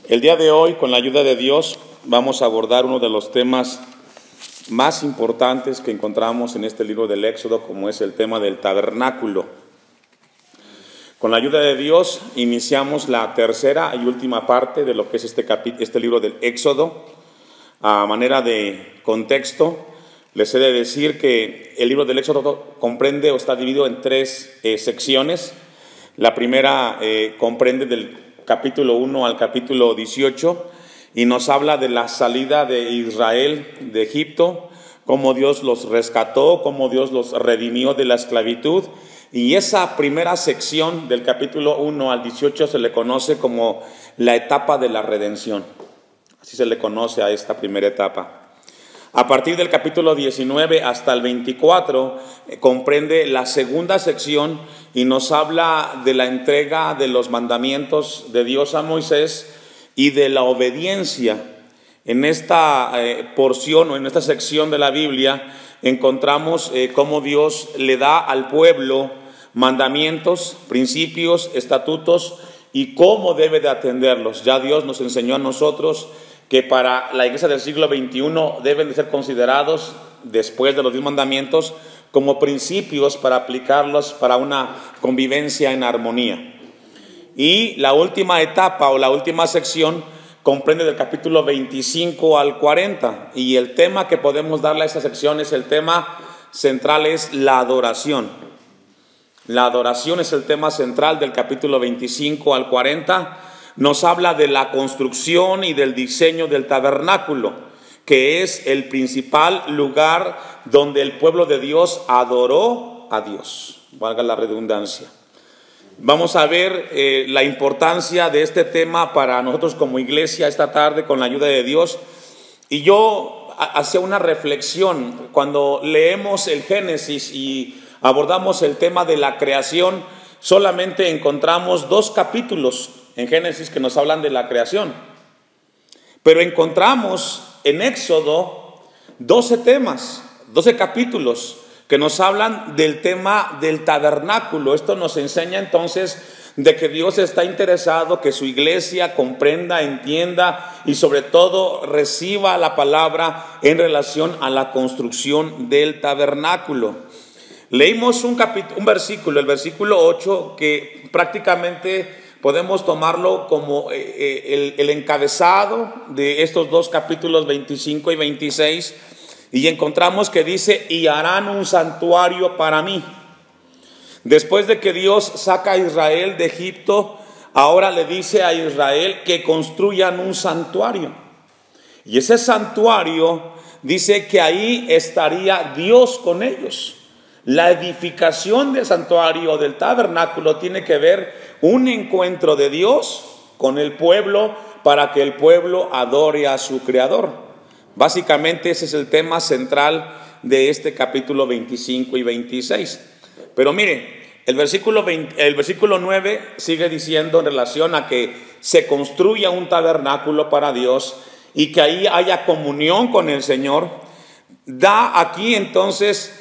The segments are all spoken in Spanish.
El día de hoy, con la ayuda de Dios, vamos a abordar uno de los temas más importantes que encontramos en este libro del Éxodo, como es el tema del tabernáculo. Con la ayuda de Dios, iniciamos la tercera y última parte de lo que es este libro del Éxodo. A manera de contexto, les he de decir que el libro del Éxodo comprende o está dividido en tres secciones. La primera comprende del capítulo 1 al capítulo 18 y nos habla de la salida de Israel de Egipto, cómo Dios los rescató, cómo Dios los redimió de la esclavitud. Y esa primera sección del capítulo 1 al 18 se le conoce como la etapa de la redención. Así se le conoce a esta primera etapa. A partir del capítulo 19 hasta el 24 comprende la segunda sección y nos habla de la entrega de los mandamientos de Dios a Moisés y de la obediencia. En esta porción o en esta sección de la Biblia encontramos cómo Dios le da al pueblo mandamientos, principios, estatutos y cómo debe de atenderlos. Ya Dios nos enseñó a nosotros que para la iglesia del siglo XXI deben de ser considerados, después de los 10 mandamientos, como principios para aplicarlos para una convivencia en armonía. Y la última etapa o la última sección comprende del capítulo 25 al 40, y el tema que podemos darle a esta sección es el tema central, es la adoración. La adoración es el tema central del capítulo 25 al 40. Nos habla de la construcción y del diseño del tabernáculo, que es el principal lugar donde el pueblo de Dios adoró a Dios, valga la redundancia. Vamos a ver la importancia de este tema para nosotros como iglesia esta tarde con la ayuda de Dios. Y yo hacía una reflexión cuando leemos el Génesis y abordamos el tema de la creación. Solamente encontramos 2 capítulos en Génesis que nos hablan de la creación, pero encontramos en Éxodo 12 temas, 12 capítulos que nos hablan del tema del tabernáculo. Esto nos enseña entonces de que Dios está interesado que su iglesia comprenda, entienda y sobre todo reciba la palabra en relación a la construcción del tabernáculo. Leímos un versículo, el versículo 8, que prácticamente podemos tomarlo como el encabezado de estos 2 capítulos 25 y 26, y encontramos que dice: y harán un santuario para mí. Después de que Dios saca a Israel de Egipto, ahora le dice a Israel que construyan un santuario. Y ese santuario dice que ahí estaría Dios con ellos. La edificación del santuario, del tabernáculo, tiene que ver un encuentro de Dios con el pueblo para que el pueblo adore a su Creador. Básicamente ese es el tema central de este capítulo 25 y 26. Pero mire, el versículo 9 sigue diciendo en relación a que se construya un tabernáculo para Dios y que ahí haya comunión con el Señor. Da aquí entonces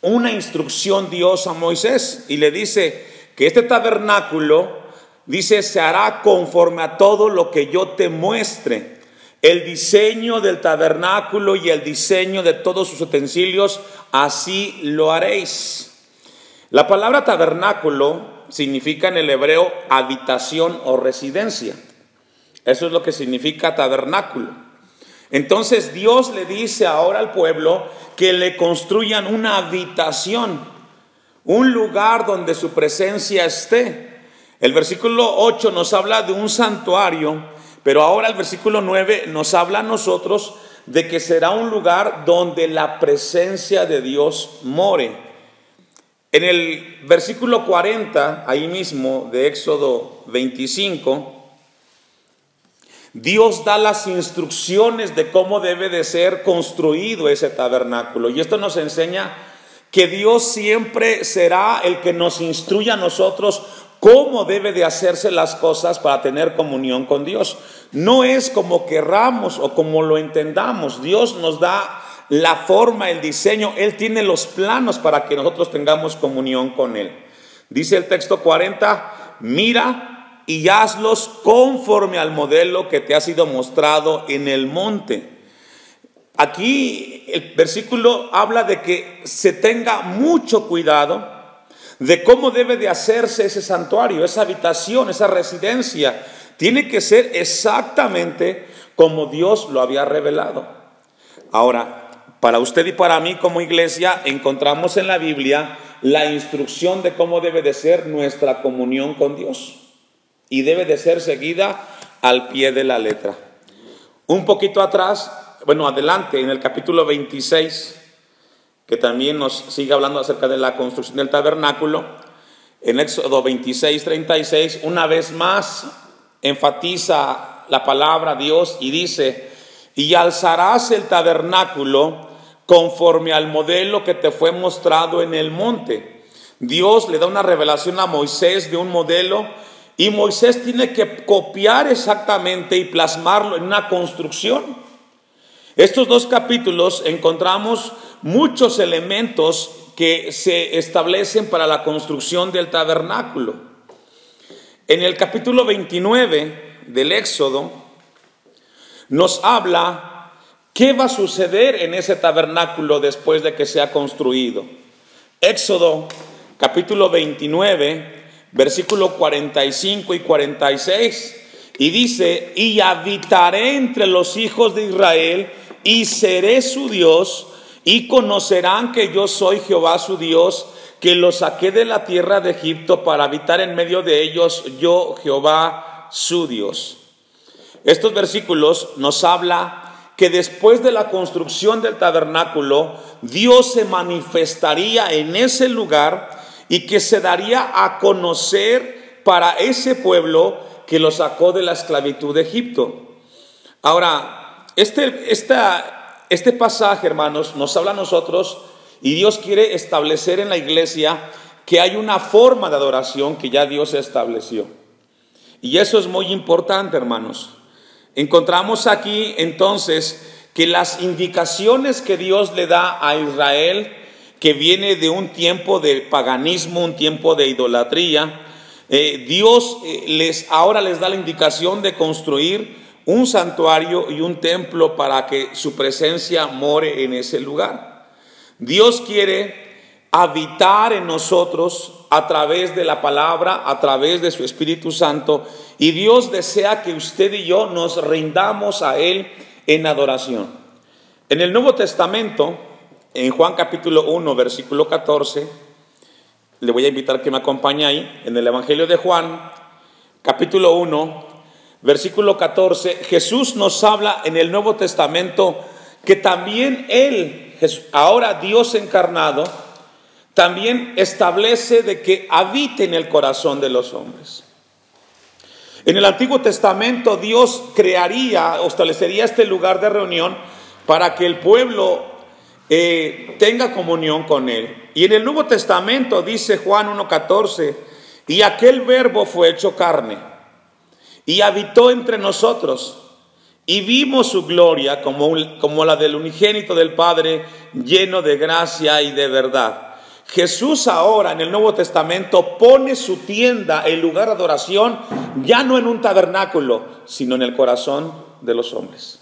una instrucción Dios a Moisés y le dice que este tabernáculo, dice, se hará conforme a todo lo que yo te muestre. El diseño del tabernáculo y el diseño de todos sus utensilios, así lo haréis. La palabra tabernáculo significa en el hebreo habitación o residencia. Eso es lo que significa tabernáculo. Entonces Dios le dice ahora al pueblo que le construyan una habitación, un lugar donde su presencia esté. El versículo 8 nos habla de un santuario, pero ahora el versículo 9 nos habla a nosotros de que será un lugar donde la presencia de Dios more. En el versículo 40, ahí mismo de Éxodo 25, Dios da las instrucciones de cómo debe de ser construido ese tabernáculo. Y esto nos enseña que Dios siempre será el que nos instruya a nosotros cómo debe de hacerse las cosas para tener comunión con Dios. No es como querramos o como lo entendamos. Dios nos da la forma, el diseño. Él tiene los planos para que nosotros tengamos comunión con Él. Dice el texto 40, mira y hazlos conforme al modelo que te ha sido mostrado en el monte. Aquí el versículo habla de que se tenga mucho cuidado de cómo debe de hacerse ese santuario, esa habitación, esa residencia. Tiene que ser exactamente como Dios lo había revelado. Ahora, para usted y para mí como iglesia, encontramos en la Biblia la instrucción de cómo debe de ser nuestra comunión con Dios. Y debe de ser seguida al pie de la letra. Un poquito atrás, adelante, en el capítulo 26, que también nos sigue hablando acerca de la construcción del tabernáculo, en Éxodo 26, 36, una vez más enfatiza la palabra Dios y dice: y alzarás el tabernáculo conforme al modelo que te fue mostrado en el monte. Dios le da una revelación a Moisés de un modelo, y Moisés tiene que copiar exactamente y plasmarlo en una construcción. Estos dos capítulos encontramos muchos elementos que se establecen para la construcción del tabernáculo. En el capítulo 29 del Éxodo nos habla qué va a suceder en ese tabernáculo después de que sea construido. Éxodo capítulo 29, versículo 45 y 46, y dice: y habitaré entre los hijos de Israel, y seré su Dios, y conocerán que yo soy Jehová su Dios, que los saqué de la tierra de Egipto para habitar en medio de ellos, yo Jehová su Dios. Estos versículos nos habla que después de la construcción del tabernáculo, Dios se manifestaría en ese lugar y que se daría a conocer para ese pueblo que lo sacó de la esclavitud de Egipto. Ahora, este pasaje, hermanos, nos habla a nosotros, y Dios quiere establecer en la iglesia que hay una forma de adoración que ya Dios estableció. Y eso es muy importante, hermanos. Encontramos aquí entonces que las indicaciones que Dios le da a Israel, que viene de un tiempo de paganismo, un tiempo de idolatría, Dios ahora les da la indicación de construir un santuario y un templo para que su presencia more en ese lugar. Dios quiere habitar en nosotros a través de la palabra, a través de su Espíritu Santo, y Dios desea que usted y yo nos rindamos a Él en adoración. En el Nuevo Testamento, en Juan capítulo 1, versículo 14, le voy a invitar que me acompañe ahí, en el Evangelio de Juan, capítulo 1, versículo 14, Jesús nos habla en el Nuevo Testamento que también Él, ahora Dios encarnado, también establece de que habite en el corazón de los hombres. En el Antiguo Testamento Dios crearía o establecería este lugar de reunión para que el pueblo tenga comunión con Él. Y en el Nuevo Testamento dice Juan 1:14, y aquel verbo fue hecho carne y habitó entre nosotros, y vimos su gloria como la del unigénito del Padre, lleno de gracia y de verdad. Jesús ahora en el Nuevo Testamento pone su tienda, el lugar de adoración, ya no en un tabernáculo, sino en el corazón de los hombres.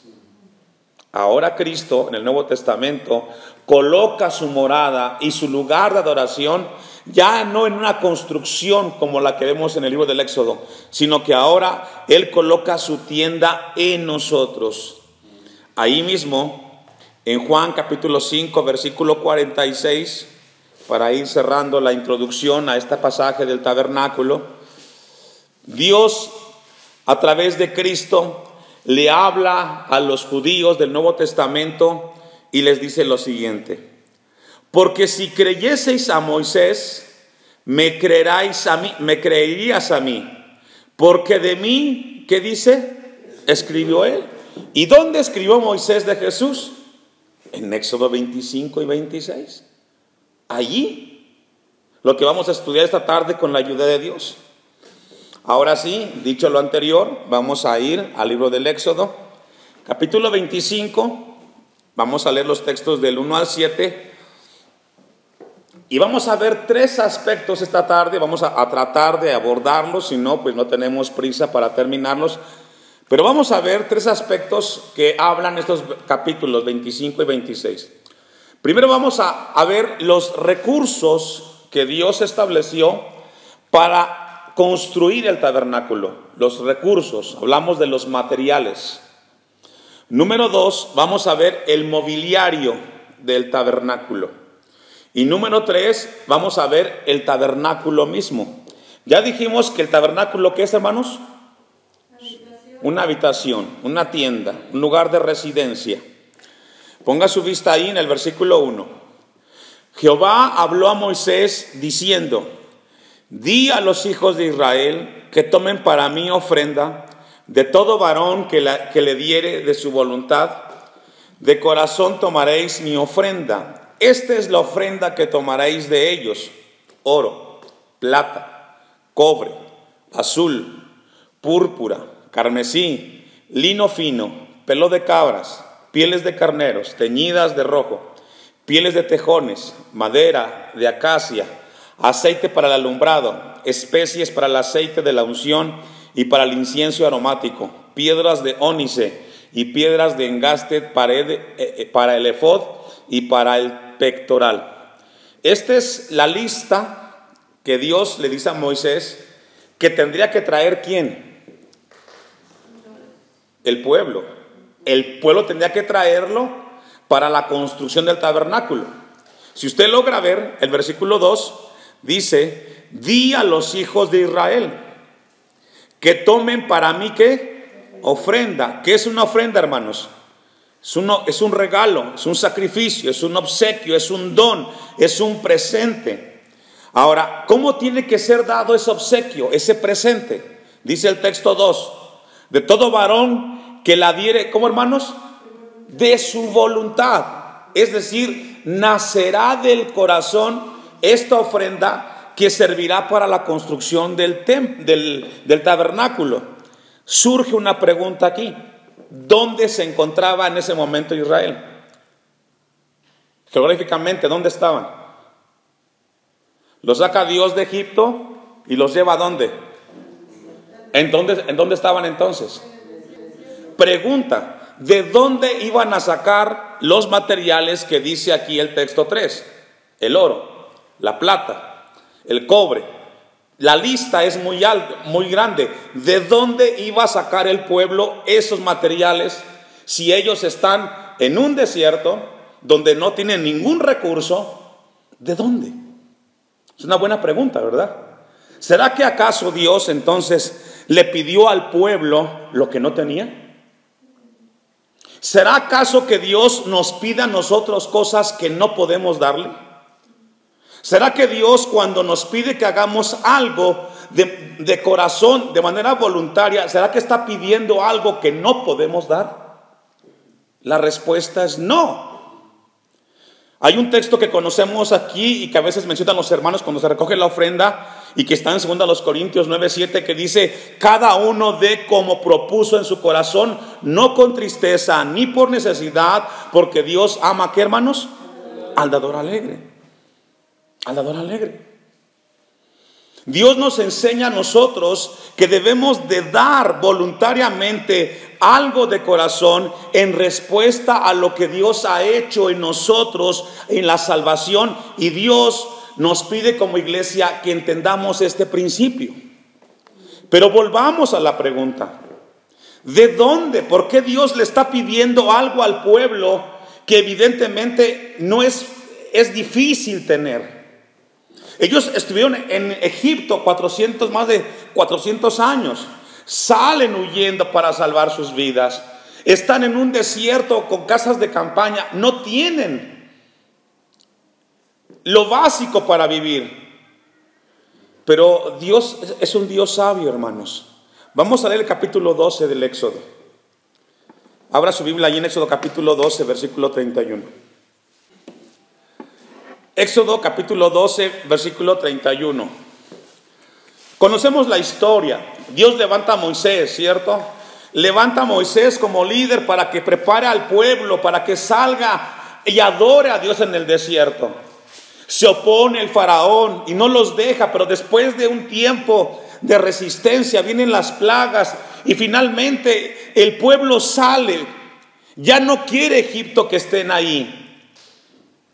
Ahora Cristo en el Nuevo Testamento coloca su morada y su lugar de adoración ya no en una construcción como la que vemos en el libro del Éxodo, sino que ahora Él coloca su tienda en nosotros. Ahí mismo, en Juan capítulo 5, versículo 46, para ir cerrando la introducción a este pasaje del tabernáculo, Dios a través de Cristo le habla a los judíos del Nuevo Testamento y les dice lo siguiente: porque si creyeseis a Moisés, me creerías a mí, porque de mí, ¿qué dice? Escribió él. ¿Y dónde escribió Moisés de Jesús? En Éxodo 25 y 26. Allí, lo que vamos a estudiar esta tarde con la ayuda de Dios. Ahora sí, dicho lo anterior, vamos a ir al libro del Éxodo, capítulo 25, vamos a leer los textos del 1 al 7, Y vamos a ver 3 aspectos esta tarde, vamos a tratar de abordarlos, si no, pues no tenemos prisa para terminarlos. Pero vamos a ver 3 aspectos que hablan estos capítulos 25 y 26. Primero vamos a ver los recursos que Dios estableció para construir el tabernáculo. Los recursos, hablamos de los materiales. Número 2, vamos a ver el mobiliario del tabernáculo. Y número 3, vamos a ver el tabernáculo mismo. Ya dijimos que el tabernáculo, ¿qué es, hermanos? Una habitación, una tienda, un lugar de residencia. Ponga su vista ahí en el versículo 1. Jehová habló a Moisés diciendo: di a los hijos de Israel que tomen para mí ofrenda de todo varón que le diere de su voluntad. De corazón tomaréis mi ofrenda. Esta es la ofrenda que tomaréis de ellos: oro, plata, cobre, azul, púrpura, carmesí, lino fino, pelo de cabras, pieles de carneros teñidas de rojo, pieles de tejones, madera de acacia, aceite para el alumbrado, especies para el aceite de la unción y para el incienso aromático, piedras de ónice y piedras de engaste para el efod y para el pectoral. Esta es la lista que Dios le dice a Moisés que tendría que traer ¿quién? El pueblo. El pueblo tendría que traerlo para la construcción del tabernáculo. Si usted logra ver el versículo 2, dice: di a los hijos de Israel que tomen para mí ¿qué? Ofrenda. ¿Qué es una ofrenda, hermanos? Es un regalo, es un sacrificio, es un obsequio, es un don, es un presente. Ahora, ¿cómo tiene que ser dado ese obsequio, ese presente? Dice el texto 2: de todo varón que la diere, ¿cómo, hermanos? De su voluntad. Es decir, nacerá del corazón esta ofrenda que servirá para la construcción del tabernáculo. Surge una pregunta aquí: ¿dónde se encontraba en ese momento Israel? Geográficamente, ¿dónde estaban? Los saca Dios de Egipto y los lleva ¿a dónde? ¿En dónde estaban entonces? Pregunta: ¿de dónde iban a sacar los materiales que dice aquí el texto 3? El oro, la plata, el cobre. La lista es muy alta, muy grande. ¿De dónde iba a sacar el pueblo esos materiales si ellos están en un desierto donde no tienen ningún recurso? ¿De dónde? Es una buena pregunta, ¿verdad? ¿Será que acaso Dios entonces le pidió al pueblo lo que no tenía? ¿Será acaso que Dios nos pida a nosotros cosas que no podemos darle? ¿Será que Dios, cuando nos pide que hagamos algo de corazón, de manera voluntaria, será que está pidiendo algo que no podemos dar? La respuesta es no. Hay un texto que conocemos aquí y que a veces mencionan los hermanos cuando se recoge la ofrenda, y que está en 2 Corintios 9:7, que dice: cada uno dé como propuso en su corazón, no con tristeza ni por necesidad, porque Dios ama, ¿qué, hermanos? Al dador alegre. Al dador alegre. Dios nos enseña a nosotros que debemos de dar voluntariamente algo de corazón en respuesta a lo que Dios ha hecho en nosotros en la salvación, y Dios nos pide como iglesia que entendamos este principio. Pero volvamos a la pregunta: ¿de dónde? ¿Por qué Dios le está pidiendo algo al pueblo que evidentemente no es difícil tener? Ellos estuvieron en Egipto más de 400 años. Salen huyendo para salvar sus vidas. Están en un desierto con casas de campaña. No tienen lo básico para vivir. Pero Dios es un Dios sabio, hermanos. Vamos a leer el capítulo 12 del Éxodo. Abra su Biblia ahí en Éxodo capítulo 12, versículo 31. Éxodo capítulo 12, versículo 31. Conocemos la historia. Dios levanta a Moisés, ¿cierto? Levanta a Moisés como líder para que prepare al pueblo, para que salga y adore a Dios en el desierto. Se opone el faraón y no los deja, pero después de un tiempo de resistencia vienen las plagas y finalmente el pueblo sale. Ya no quiere Egipto que estén ahí.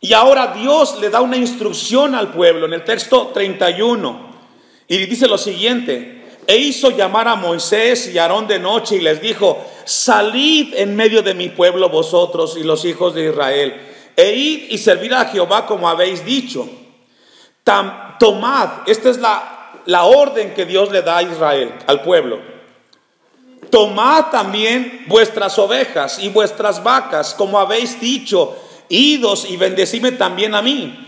Y ahora Dios le da una instrucción al pueblo en el texto 31 y dice lo siguiente: e hizo llamar a Moisés y a Aarón de noche y les dijo: salid en medio de mi pueblo vosotros y los hijos de Israel, e id y servid a Jehová como habéis dicho. Tomad, esta es la orden que Dios le da a Israel, al pueblo. Tomad también vuestras ovejas y vuestras vacas como habéis dicho, idos y bendecidme también a mí.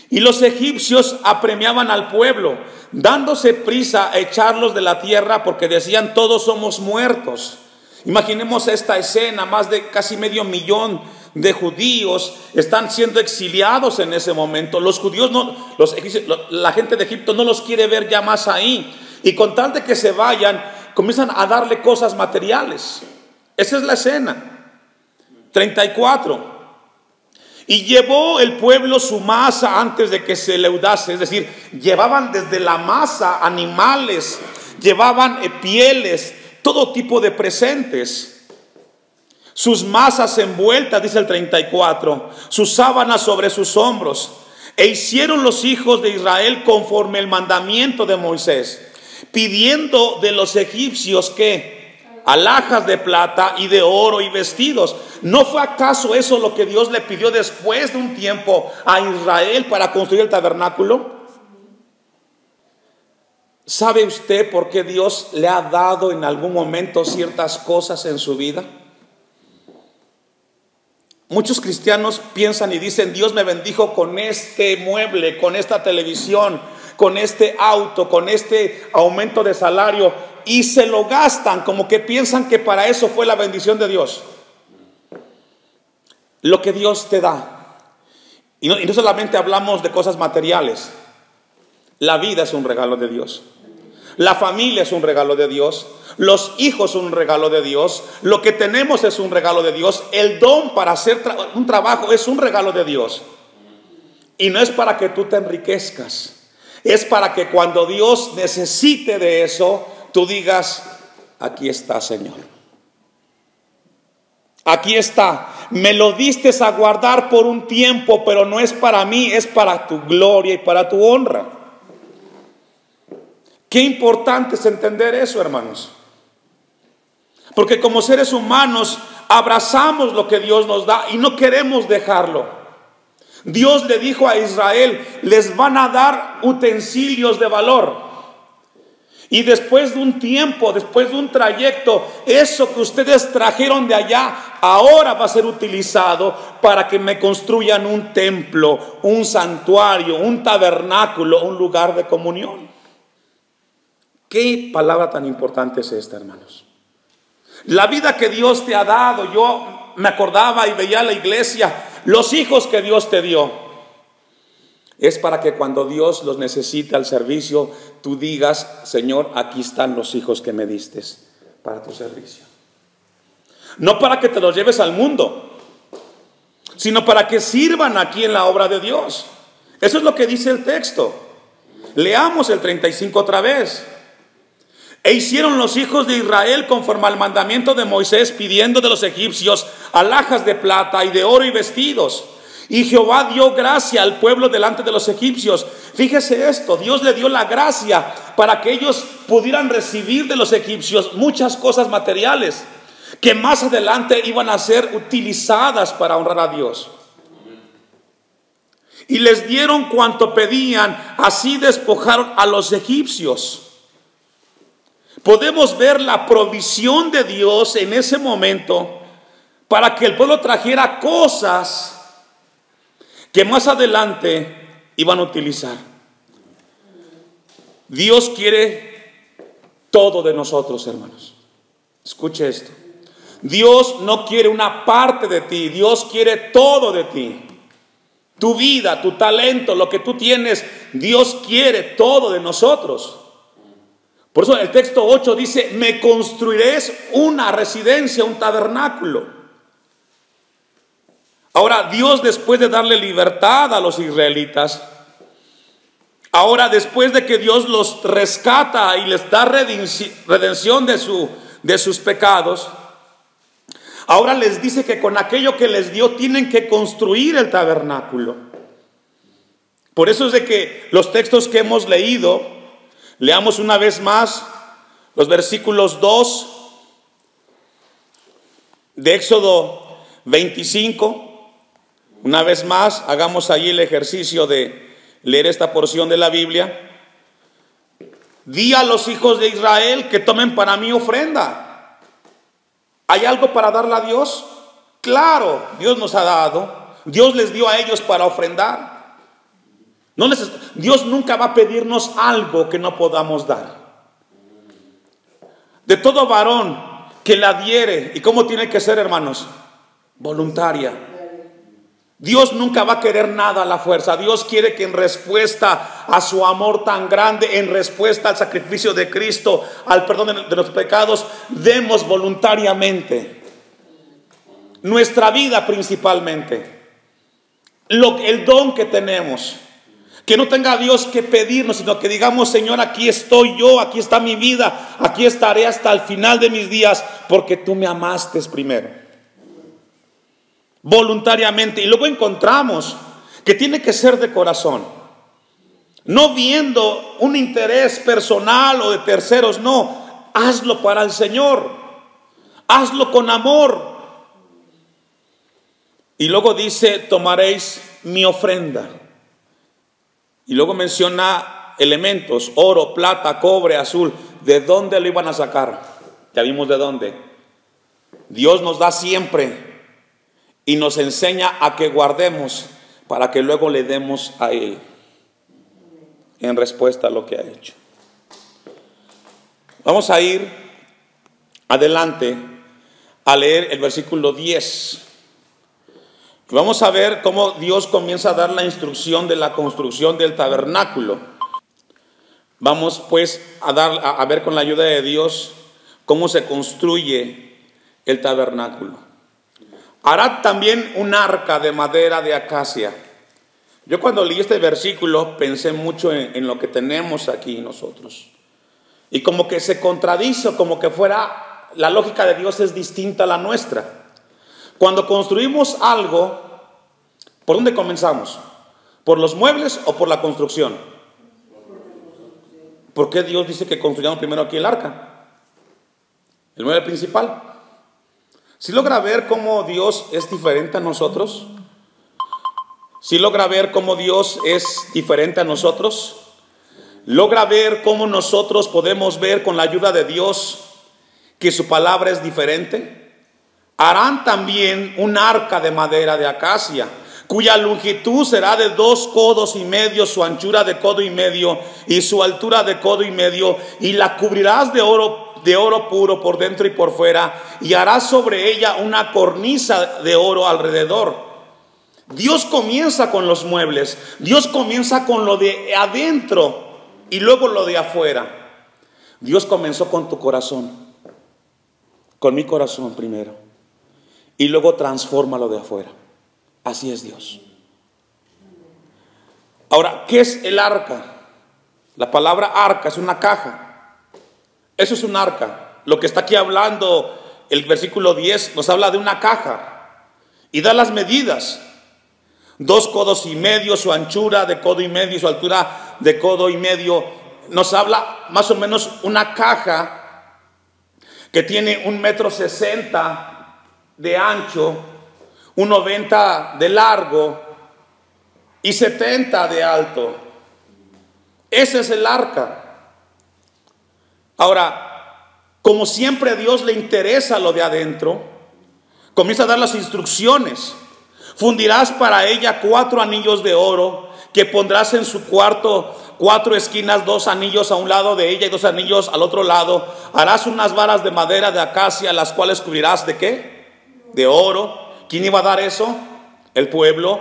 Y los egipcios apremiaban al pueblo, dándose prisa a echarlos de la tierra, porque decían: todos somos muertos. Imaginemos esta escena: más de casi 500,000 de judíos están siendo exiliados en ese momento. Los judíos la gente de Egipto no los quiere ver ya más ahí, y con tal de que se vayan, comienzan a darle cosas materiales. Esa es la escena. 34. Y llevó el pueblo su masa antes de que se leudase, es decir, llevaban desde la masa animales, llevaban pieles, todo tipo de presentes. Sus masas envueltas, dice el 34, sus sábanas sobre sus hombros. E hicieron los hijos de Israel conforme el mandamiento de Moisés, pidiendo de los egipcios que alhajas de plata y de oro y vestidos. ¿No fue acaso eso lo que Dios le pidió después de un tiempo a Israel para construir el tabernáculo? ¿Sabe usted por qué Dios le ha dado en algún momento ciertas cosas en su vida? Muchos cristianos piensan y dicen: Dios me bendijo con este mueble, con esta televisión, con este auto, con este aumento de salario, y se lo gastan como que piensan que para eso fue la bendición de Dios. Lo que Dios te da, y no solamente hablamos de cosas materiales. La vida es un regalo de Dios, la familia es un regalo de Dios, los hijos son un regalo de Dios, lo que tenemos es un regalo de Dios, el don para hacer un trabajo es un regalo de Dios. Y no es para que tú te enriquezcas, es para que cuando Dios necesite de eso, tú digas: aquí está, Señor, aquí está, me lo diste a guardar por un tiempo, pero no es para mí, es para tu gloria y para tu honra. Qué importante es entender eso, hermanos, porque como seres humanos abrazamos lo que Dios nos da y no queremos dejarlo. Dios le dijo a Israel: les van a dar utensilios de valor. Y después de un tiempo, después de un trayecto, eso que ustedes trajeron de allá, ahora va a ser utilizado para que me construyan un templo, un santuario, un tabernáculo, un lugar de comunión. ¿Qué palabra tan importante es esta, hermanos? La vida que Dios te ha dado, yo me acordaba y veía la iglesia, los hijos que Dios te dio, es para que cuando Dios los necesite al servicio, tú digas: Señor, aquí están los hijos que me diste para tu servicio. No para que te los lleves al mundo, sino para que sirvan aquí en la obra de Dios. Eso es lo que dice el texto. Leamos el 35 otra vez. E hicieron los hijos de Israel conforme al mandamiento de Moisés, pidiendo de los egipcios alhajas de plata y de oro y vestidos. Y Jehová dio gracia al pueblo delante de los egipcios. Fíjese esto: Dios le dio la gracia para que ellos pudieran recibir de los egipcios muchas cosas materiales que más adelante iban a ser utilizadas para honrar a Dios. Y les dieron cuanto pedían, así despojaron a los egipcios. Podemos ver la provisión de Dios en ese momento para que el pueblo trajera cosas que más adelante iban a utilizar. Dios quiere todo de nosotros, hermanos. Escuche esto: Dios no quiere una parte de ti, Dios quiere todo de ti. Tu vida, tu talento, lo que tú tienes, Dios quiere todo de nosotros. Por eso el texto 8 dice: me construiréis una residencia, un tabernáculo. Ahora, Dios, después de darle libertad a los israelitas, ahora después de que Dios los rescata y les da redención de sus pecados, ahora les dice que con aquello que les dio tienen que construir el tabernáculo. Por eso es de que los textos que hemos leído, leamos una vez más los versículos 2 de Éxodo 25. Una vez más, hagamos ahí el ejercicio de leer esta porción de la Biblia. Di a los hijos de Israel que tomen para mí ofrenda. ¿Hay algo para darle a Dios? Claro, Dios nos ha dado. Dios les dio a ellos para ofrendar. Dios nunca va a pedirnos algo que no podamos dar. De todo varón que la diere, ¿y cómo tiene que ser, hermanos? Voluntaria. Dios nunca va a querer nada a la fuerza. Dios quiere que en respuesta a su amor tan grande, en respuesta al sacrificio de Cristo, al perdón de los pecados, demos voluntariamente nuestra vida principalmente, el don que tenemos. Que no tenga Dios que pedirnos, sino que digamos: Señor, aquí estoy yo, aquí está mi vida, aquí estaré hasta el final de mis días, porque tú me amaste primero. Voluntariamente. Y luego encontramos que tiene que ser de corazón, no viendo un interés personal o de terceros. No, hazlo para el Señor, hazlo con amor. Y luego dice: tomaréis mi ofrenda. Y luego menciona elementos: oro, plata, cobre, azul. ¿De dónde lo iban a sacar? Ya vimos de dónde. Dios nos da siempre y nos enseña a que guardemos para que luego le demos a Él en respuesta a lo que ha hecho. Vamos a ir adelante a leer el versículo 10. Vamos a ver cómo Dios comienza a dar la instrucción de la construcción del tabernáculo. Vamos pues a ver con la ayuda de Dios cómo se construye el tabernáculo. Hará también un arca de madera de acacia. Yo cuando leí este versículo pensé mucho en lo que tenemos aquí nosotros. Y como que se contradice, como que fuera, la lógica de Dios es distinta a la nuestra. Cuando construimos algo, ¿por dónde comenzamos? ¿Por los muebles o por la construcción? ¿Por qué Dios dice que construyamos primero aquí el arca? El mueble principal. ¿Sí logra ver cómo Dios es diferente a nosotros? ¿Sí logra ver cómo Dios es diferente a nosotros? ¿Logra ver cómo nosotros podemos ver con la ayuda de Dios que su palabra es diferente? Harán también un arca de madera de acacia, cuya longitud será de 2 codos y medio, su anchura de codo y medio y su altura de codo y medio, y la cubrirás de oro puro por dentro y por fuera, y harás sobre ella una cornisa de oro alrededor. Dios comienza con los muebles, Dios comienza con lo de adentro y luego lo de afuera. Dios comenzó con tu corazón, con mi corazón primero, y luego transforma lo de afuera. Así es Dios. Ahora, ¿qué es el arca? La palabra arca es una caja. Eso es un arca. Lo que está aquí hablando el versículo 10 nos habla de una caja y da las medidas: 2 codos y medio, su anchura de codo y medio y su altura de codo y medio. Nos habla más o menos una caja que tiene 1,60 m de ancho, 1,90 de largo y 70 de alto. Ese es el arca. Ahora, como siempre a Dios le interesa lo de adentro, comienza a dar las instrucciones. Fundirás para ella 4 anillos de oro que pondrás en su cuarto, 4 esquinas, 2 anillos a un lado de ella y 2 anillos al otro lado. Harás unas varas de madera de acacia, las cuales cubrirás ¿de qué? De oro. ¿Quién iba a dar eso? El pueblo.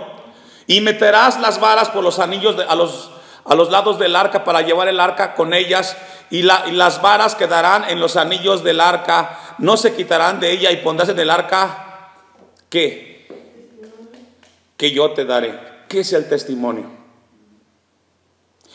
Y meterás las varas por los anillos a los lados del arca para llevar el arca con ellas, y las varas quedarán en los anillos del arca, no se quitarán de ella, y pondrás en el arca ¿qué? que yo te daré. ¿Qué es el testimonio?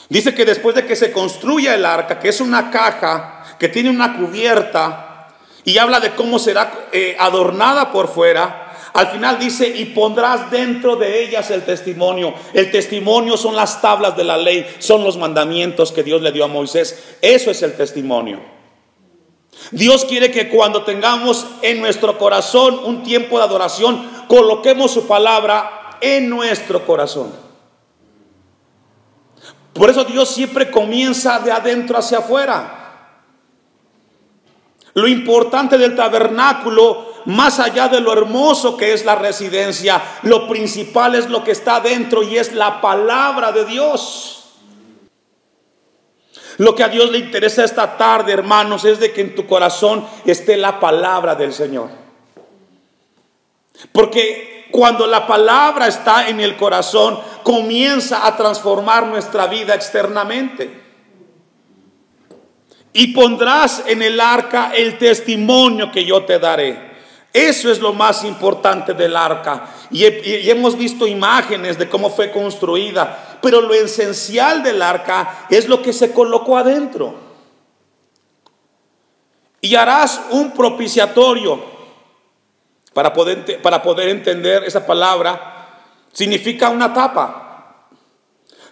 Dice que después de que se construya el arca, que es una caja que tiene una cubierta y habla de cómo será adornada por fuera, al final dice, y pondrás dentro de ellas el testimonio. El testimonio son las tablas de la ley, son los mandamientos que Dios le dio a Moisés. Eso es el testimonio. Dios quiere que cuando tengamos en nuestro corazón un tiempo de adoración, coloquemos su palabra en nuestro corazón. Por eso Dios siempre comienza de adentro hacia afuera. Lo importante del tabernáculo, más allá de lo hermoso que es la residencia, lo principal es lo que está adentro y es la palabra de Dios. Lo que a Dios le interesa esta tarde, hermanos, es de que en tu corazón esté la palabra del Señor. Porque cuando la palabra está en el corazón, comienza a transformar nuestra vida externamente. Y pondrás en el arca el testimonio que yo te daré. Eso es lo más importante del arca. Y hemos visto imágenes de cómo fue construida. Pero lo esencial del arca es lo que se colocó adentro. Y harás un propiciatorio. Para poder entender esa palabra, significa una tapa.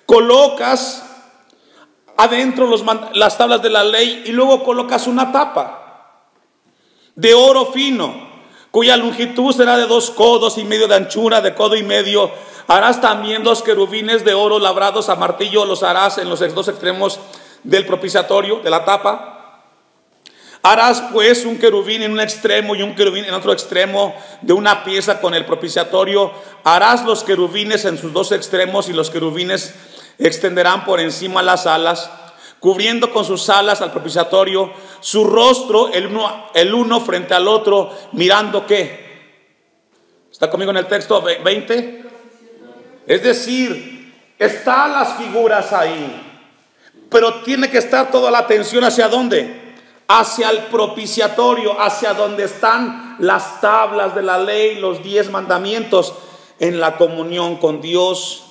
Colocas adentro las tablas de la ley y luego colocas una tapa de oro fino, cuya longitud será de 2 codos y medio de anchura, de codo y medio. Harás también 2 querubines de oro labrados a martillo, los harás en los 2 extremos del propiciatorio, de la tapa. Harás pues un querubín en un extremo y un querubín en otro extremo de una pieza con el propiciatorio. Harás los querubines en sus 2 extremos y los querubines extenderán por encima las alas, cubriendo con sus alas al propiciatorio, su rostro el uno frente al otro, mirando ¿qué? ¿Está conmigo en el texto 20? Es decir, están las figuras ahí, pero tiene que estar toda la atención ¿hacia dónde? Hacia el propiciatorio, hacia donde están las tablas de la ley, los 10 mandamientos, en la comunión con Dios.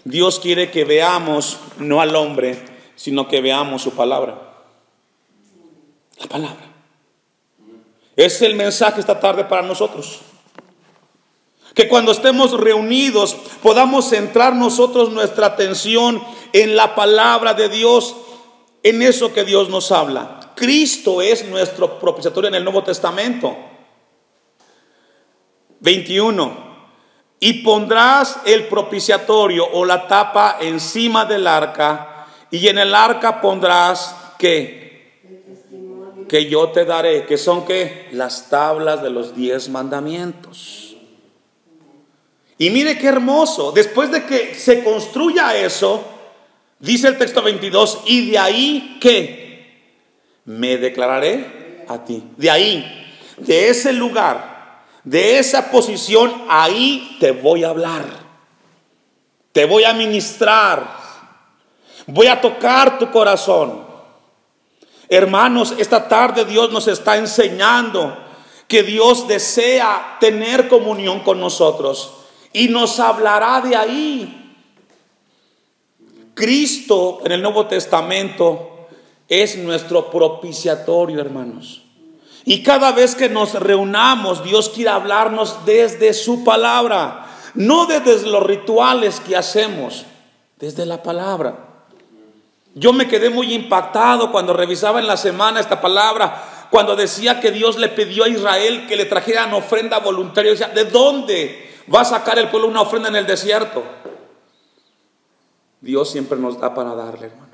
Dios quiere que veamos no al hombre, sino que veamos su palabra. La palabra. Ese es el mensaje esta tarde para nosotros. Que cuando estemos reunidos podamos centrar nosotros nuestra atención en la palabra de Dios, en eso que Dios nos habla. Cristo es nuestro propiciatorio en el Nuevo Testamento. 21. Y pondrás el propiciatorio o la tapa encima del arca, y en el arca pondrás ¿qué? Que yo te daré, que son ¿qué? Las tablas de los 10 mandamientos. Y mire qué hermoso, después de que se construya eso, dice el texto 22, y de ahí ¿qué? Me declararé a ti. De ahí, de ese lugar, de esa posición, ahí te voy a hablar, te voy a ministrar, voy a tocar tu corazón. Hermanos, esta tarde Dios nos está enseñando que Dios desea tener comunión con nosotros y nos hablará de ahí. Cristo en el Nuevo Testamento es nuestro propiciatorio, hermanos. Y cada vez que nos reunamos, Dios quiere hablarnos desde su palabra, no desde los rituales que hacemos, desde la palabra. Yo me quedé muy impactado cuando revisaba en la semana esta palabra, cuando decía que Dios le pidió a Israel que le trajeran ofrenda voluntaria. Decía, ¿de dónde va a sacar el pueblo una ofrenda en el desierto? Dios siempre nos da para darle, hermanos.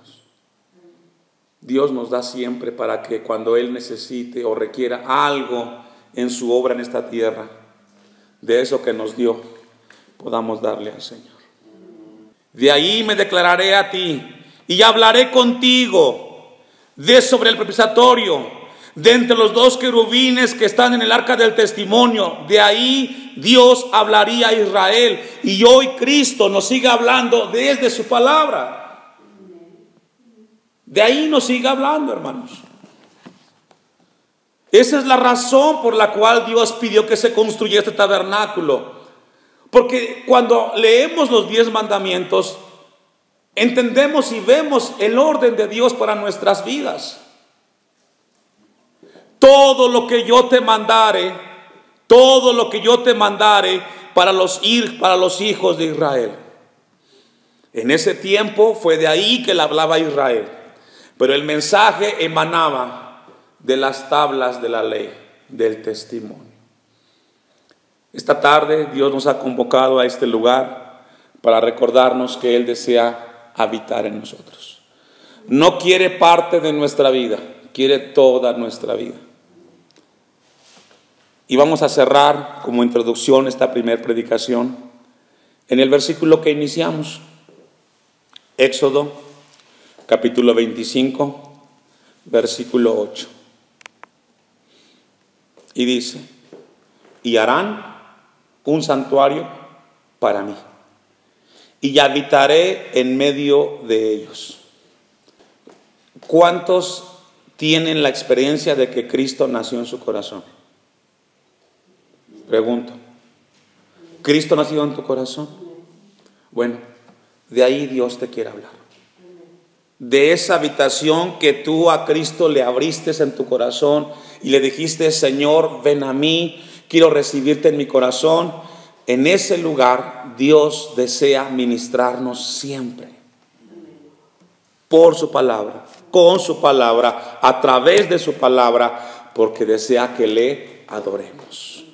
Dios nos da siempre para que cuando Él necesite o requiera algo en su obra en esta tierra, de eso que nos dio, podamos darle al Señor. De ahí me declararé a ti y hablaré contigo de sobre el propiciatorio, de entre los 2 querubines que están en el arca del testimonio. De ahí Dios hablaría a Israel, y hoy Cristo nos sigue hablando desde su palabra. De ahí nos sigue hablando, hermanos. Esa es la razón por la cual Dios pidió que se construyera este tabernáculo, Porque cuando leemos los 10 mandamientos, entendemos y vemos el orden de Dios para nuestras vidas. Todo lo que yo te mandare, para los hijos de Israel. En ese tiempo fue de ahí que le hablaba a Israel, pero el mensaje emanaba de las tablas de la ley, del testimonio. Esta tarde Dios nos ha convocado a este lugar para recordarnos que Él desea habitar en nosotros. No quiere parte de nuestra vida, quiere toda nuestra vida. Y vamos a cerrar como introducción esta primera predicación en el versículo que iniciamos. Éxodo, capítulo 25, versículo 8. Y dice: y harán un santuario para mí, y habitaré en medio de ellos. ¿Cuántos tienen la experiencia de que Cristo nació en su corazón? Pregunto, ¿Cristo nació en tu corazón? Bueno, de ahí Dios te quiere hablar. De esa habitación que tú a Cristo le abriste en tu corazón y le dijiste: Señor, ven a mí, quiero recibirte en mi corazón. En ese lugar Dios desea ministrarnos siempre. Por su palabra, con su palabra, a través de su palabra, porque desea que le adoremos.